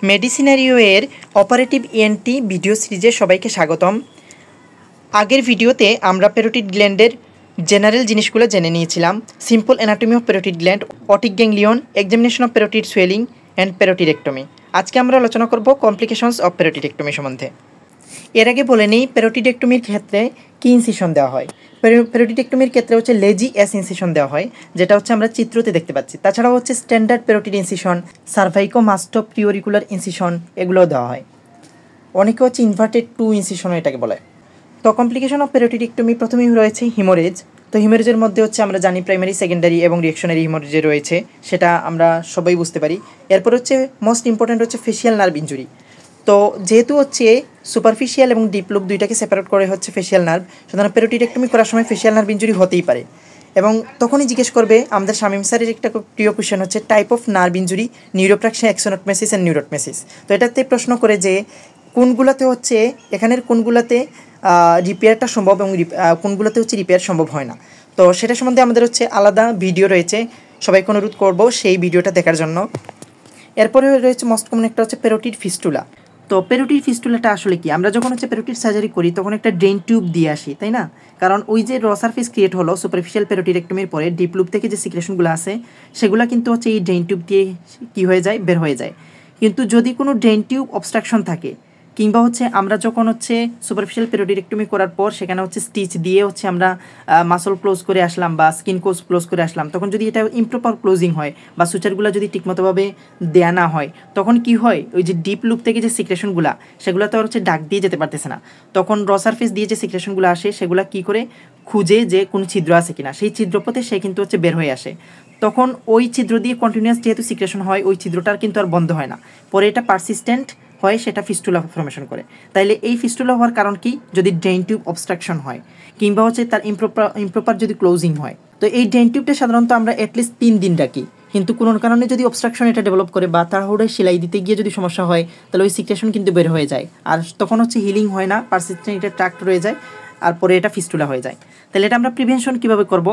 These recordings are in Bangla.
মেডিসিনারিও এর অপারেটিভ ইএনটি ভিডিও সিরিজে সবাইকে স্বাগতম। আগের ভিডিওতে আমরা প্যারোটিড গ্ল্যান্ডের জেনারেল জিনিসগুলো জেনে নিয়েছিলাম। Simple anatomy of parotid gland, otic ganglion, examination of parotid swelling and parotidectomy. আজকে আমরা আলোচনা করব কমপ্লিকেশনস অফ প্যারোটিডেক্টমি সম্বন্ধে। এর আগে বলে নেই প্যারোটিডেক্টমির ক্ষেত্রে কী ইনসিশন দেওয়া হয়। প্যারোটিডেক্টমির ক্ষেত্রে হচ্ছে লেজি এস ইনসিশন দেওয়া হয়, যেটা হচ্ছে আমরা চিত্রতে দেখতে পাচ্ছি। তাছাড়াও হচ্ছে স্ট্যান্ডার্ড প্যারোটিড ইনসিশন, সার্ভাইকো মাস্টো প্রিওরিকুলার ইনসিশন, এগুলোও দেওয়া হয়। অনেকে হচ্ছে ইনভার্টেড টু ইনসিশনও এটাকে বলে। তো কমপ্লিকেশন অফ প্যারোটিডেক্টমি প্রথমেই রয়েছে হিমোরেজ। তো হিমোরেজের মধ্যে হচ্ছে আমরা জানি প্রাইমারি, সেকেন্ডারি এবং রিঅ্যাকশনারি হিমোরেজ রয়েছে, সেটা আমরা সবাই বুঝতে পারি। এরপর হচ্ছে মোস্ট ইম্পর্ট্যান্ট হচ্ছে ফেশিয়াল নার্ভ ইনজুরি। তো যেহেতু হচ্ছে সুপারফিশিয়াল এবং ডিপ লুপ দুইটাকে সেপারেট করে হচ্ছে ফেশিয়াল নার্ভ, সুতরাং প্যারোটিডেক্টমি করার সময় ফেশিয়াল নার্ভ ইনজুরি হতেই পারে। এবং তখনই জিজ্ঞেস করবে, আমাদের শামীম স্যারের একটা প্রিয় কোয়েশ্চেন হচ্ছে type of nerve injury, neuropraxia, axonotmesis and neurotmesis. তো এটাতে প্রশ্ন করে যে কোনগুলোতে হচ্ছে এখানের কোনগুলোতে রিপেয়ারটা সম্ভব এবং কোনগুলোতে হচ্ছে রিপেয়ার সম্ভব হয় না। তো সেটা সম্বন্ধে আমাদের হচ্ছে আলাদা ভিডিও রয়েছে, সবাইকে অনুরোধ করবো সেই ভিডিওটা দেখার জন্য। এরপরে রয়েছে মোস্ট কমন একটা হচ্ছে প্যারোটিড ফিস্টুলা। তো প্যারোটিড ফিস্টুলাটা আসলে কি? আমরা যখন হচ্ছে প্যারোটিড সার্জারি করি তখন একটা ড্রেন টিউব দিয়ে আসি, তাই না? কারণ ওই যে র সারফেস ক্রিয়েট হলো সুপারফিশিয়াল প্যারোটিডেক্টমির পরে, ডিপ লুপ থেকে যে সিক্রেশনগুলো আছে সেগুলো কিন্তু হচ্ছে এই ড্রেন টিউব দিয়ে কী হয়ে যায়, বের হয়ে যায়। কিন্তু যদি কোনো ড্রেন টিউব অবস্ট্রাকশন থাকে, কিংবা হচ্ছে আমরা যখন হচ্ছে সুপারফিশিয়াল প্যারোটিডেক্টমি করার পর সেখানে হচ্ছে স্টিচ দিয়ে হচ্ছে আমরা মাসল ক্লোজ করে আসলাম বা স্কিন ক্লোজ করে আসলাম, তখন যদি এটা ইমপ্রপার ক্লোজিং হয় বা সুচারগুলো যদি ঠিকমতোভাবে দেয়া না হয়, তখন কি হয়, ওই যে ডিপ লুপ থেকে যে সিক্রেশনগুলো সেগুলো তো হচ্ছে ডাক দিয়ে যেতে পারতেছে না। তখন র সারফেস দিয়ে যে সিক্রেশনগুলো আসে সেগুলো কী করে খুঁজে যে কোনো ছিদ্র আছে কিনা, সেই ছিদ্রপথে সে কিন্তু হচ্ছে বের হয়ে আসে। তখন ওই ছিদ্র দিয়ে কন্টিনিউয়াস যেহেতু সিক্রেশন হয়, ওই ছিদ্রটার কিন্তু আর বন্ধ হয় না, পরে এটা পারসিস্টেন্ট হয়, সেটা ফিস্টুলা ফর্মেশন করে। তাইলে এই ফিস্টুলা হওয়ার কারণ কি? যদি ড্রেন টিউব অবস্ট্রাকশন হয় কিংবা হচ্ছে তার ইমপ্রপার যদি ক্লোজিং হয়। তো এই ড্রেন টিউবটা সাধারণত আমরা অ্যাটলিস্ট 3 দিন রাখি, কিন্তু কোনো কারণে যদি অবস্ট্রাকশন এটা ডেভেলপ করে বা তাড়াহুড়োয় সেলাই দিতে গিয়ে যদি সমস্যা হয়, তাহলে ওই সিক্রেশন কিন্তু বের হয়ে যায়, আর তখন হচ্ছে হিলিং হয় না, পারসিস্টেন্ট এটা ট্রাক্ট রয়ে যায়, আর পরে এটা ফিস্টুলা হয়ে যায়। তাহলে এটা আমরা প্রিভেনশন কীভাবে করব?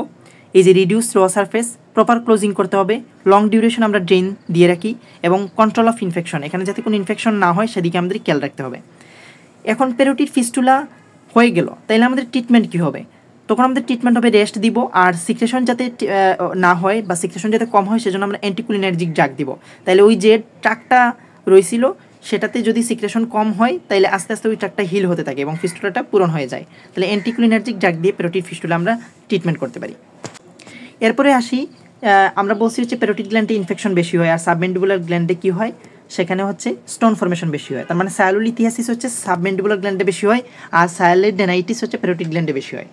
এই যে রিডিউস র সারফেস, প্রপার ক্লোজিং করতে হবে, লং ডিউরেশন আমরা ড্রেন দিয়ে রাখি, এবং কন্ট্রোল অফ ইনফেকশন, এখানে যাতে কোনো ইনফেকশন না হয় সেদিকে আমাদের খেয়াল রাখতে হবে। এখন প্যারোটিড ফিস্টুলা হয়ে গেল, তাইলে আমাদের ট্রিটমেন্ট কী হবে? তখন আমাদের ট্রিটমেন্ট হবে রেস্ট দিব, আর সিক্রেশন যাতে না হয় বা সিক্রেশন যাতে কম হয় সেজন্য আমরা অ্যান্টিকুলিনার্জিক ড্রাগ দিব। তাইলে ওই যে ট্রাকটা রয়েছিল সেটাতে যদি সিক্রেশন কম হয়, তাইলে আস্তে আস্তে ওই ট্রাকটা হিল হতে থাকে এবং ফিস্টুলাটা পূরণ হয়ে যায়। তাহলে অ্যান্টিকুলিনার্জিক ড্রাগ দিয়ে প্যারোটিড ফিস্টুলা আমরা ট্রিটমেন্ট করতে পারি। এরপরে আসি, আমরা বলছি হচ্ছে প্যারোটিড গ্ল্যান্ডে ইনফেকশন বেশি হয়, আর সাবমেন্ডিবুলার গ্ল্যান্ডে কী হয়, সেখানে হচ্ছে স্টোন ফর্মেশন বেশি হয়। তার মানে সায়ালোলিথিয়াসিস হচ্ছে সাবমেন্ডিবুলার গ্ল্যান্ডে বেশি হয়, আর সায়ালোডেনাইটিস হচ্ছে প্যারোটিড গ্ল্যান্ডে বেশি হয়।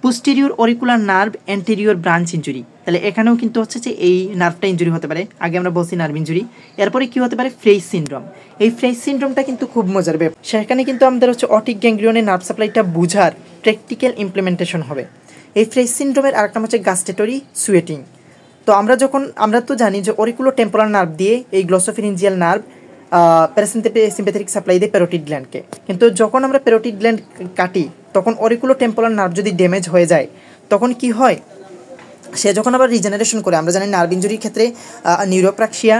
Posterior auricular nerve anterior branch injury, তাহলে এখানেও কিন্তু হচ্ছে যে এই নার্ভটা ইঞ্জুরি হতে পারে, আগে আমরা বলছি নার্ভ ইঞ্জুরি। এরপরে কী হতে পারে, ফ্রেইস সিনড্রোম। এই ফ্রেইস সিনড্রোমটা কিন্তু খুব মজার ব্যাপার, সেখানে কিন্তু আমাদের হচ্ছে অটিক গ্যাংগ্লিয়নের নার্ভ সাপ্লাইটা বুঝার প্র্যাকটিক্যাল ইমপ্লিমেন্টেশন হবে। এই ফ্রেইস সিনড্রোমের আরেকটা হচ্ছে গাস্টেটরি সুয়েটিং। তো আমরা তো জানি যে অরিকুলো টেম্পোরাল নার্ভ দিয়ে এই গ্লসোফিরিঞ্জিয়াল নার্ভ প্যারাসিম্প্যাথেটিক সাপ্লাই দেয় প্যারোটিড গ্ল্যান্ডকে, কিন্তু যখন আমরা প্যারোটিড গ্ল্যান্ড কাটি তখন অরিকুলো টেম্পোরাল নার্ভ যদি ড্যামেজ হয়ে যায়, তখন কি হয়, সে যখন আবার রিজেনারেশন করে, আমরা জানি নার্ভ ইঞ্জুরির ক্ষেত্রে নিউরোপ্রাক্সিয়া,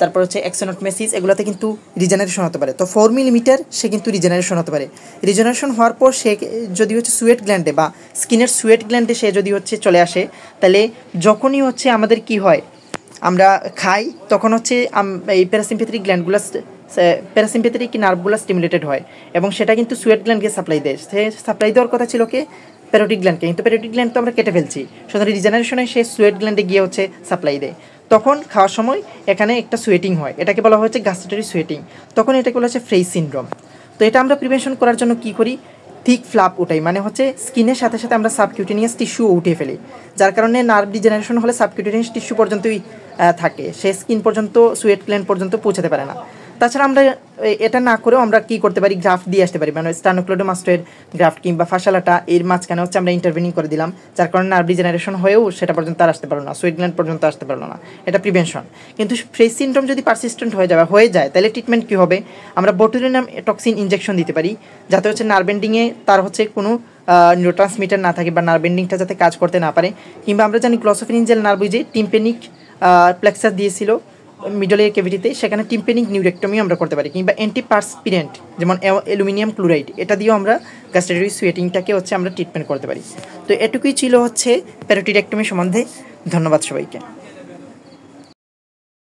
তারপর হচ্ছে এক্সোনোটমেসিস, এগুলোতে কিন্তু রিজেনারেশন হতে পারে। তো 4 মিলিমিটার সে কিন্তু রিজেনারেশন হতে পারে। রিজেনারেশন হওয়ার পর সে যদি হচ্ছে সুয়েট গ্ল্যান্ডে বা স্কিনের সুয়েট গ্ল্যান্ডে সে যদি হচ্ছে চলে আসে, তাহলে যখনই হচ্ছে আমাদের কি হয়, আমরা খাই, তখন হচ্ছে এই প্যারাসিম্প্যাথেটিক গ্ল্যান্ডগুলো, প্যারাসিম্প্যাথেটিক নার্ভগুলো স্টিমুলেটেড হয় এবং সেটা কিন্তু সুয়েট গ্ল্যান্ডকে সাপ্লাই দেয়। সে সাপ্লাই দেওয়ার কথা ছিল কে, প্যারোটিড গ্ল্যান্ডকে, কিন্তু প্যারোটিড গ্ল্যান্ড তো আমরা কেটে ফেলছি, সুতরাং রিজেনারেশনে সে সুয়েট গ্ল্যান্ডে গিয়ে হচ্ছে সাপ্লাই দেয়। তখন খাওয়ার সময় এখানে একটা সুয়েটিং হয়, এটাকে বলা হচ্ছে গাস্টেটরি সুয়েটিং, তখন এটাকে বলা হচ্ছে ফ্রেইস সিনড্রোম। তো এটা আমরা প্রিভেনশন করার জন্য কী করি, থিক ফ্লাপ উঠাই, মানে হচ্ছে স্কিনের সাথে সাথে আমরা সাবকিউটেনিয়াস টিস্যু উঠিয়ে ফেলি, যার কারণে নার্ভ ডিজেনারেশন হলে সাবকিউটেনিয়াস টিস্যু পর্যন্তই থাকে, সে স্কিন পর্যন্ত, সুয়েট গ্ল্যান্ড পর্যন্ত পৌঁছাতে পারে না। তাছাড়া আমরা এটা না করেও আমরা কী করতে পারি, গ্রাফট দিয়ে আসতে পারি, মানে স্টার্নোক্লেডোমাস্টয়েড গ্রাফট কিংবা ফাশালাটা, এর মাঝখানে হচ্ছে আমরা ইন্টারভেনিং করে দিলাম, যার কারণে নার্ভ ডিজেনারেশন হয়েও সেটা পর্যন্ত আর আসতে পারলো না, সুয়েট গ্ল্যান্ড পর্যন্ত আসতে পারলো না, এটা প্রিভেনশন। কিন্তু ফ্রেইস সিনড্রোম যদি পারসিস্টেন্ট হয়ে যায়, তাহলে ট্রিটমেন্ট কী হবে, আমরা বোটুলিনাম টক্সিন ইনজেকশন দিতে পারি, যাতে হচ্ছে নার্ভ এন্ডিংয়ে তার হচ্ছে কোনো নিউরোট্রান্সমিটার না থাকে বা নার্ভ এন্ডিংটা যাতে কাজ করতে না পারে। কিংবা আমরা জানি গ্লসোফিরিঞ্জিয়াল নার্ভ, যে টিম্পেনিক প্লেক্সাস দিয়েছিল মিডল ইয়ার ক্যাভিটিতে, সেখানে টিম্প্যানিক নিউরেক্টমি আমরা করতে পারি, কিংবা অ্যান্টিপারস্পিরেন্ট যেমন অ্যালুমিনিয়াম ক্লোরাইড, এটা দিয়েও আমরা গ্যাস্ট্রাইটিস সুয়েটিংটাকে আমরা ট্রিটমেন্ট করতে পারি। তো এটুকুই ছিল প্যারোটিডেক্টমি সম্বন্ধে। ধন্যবাদ সবাইকে।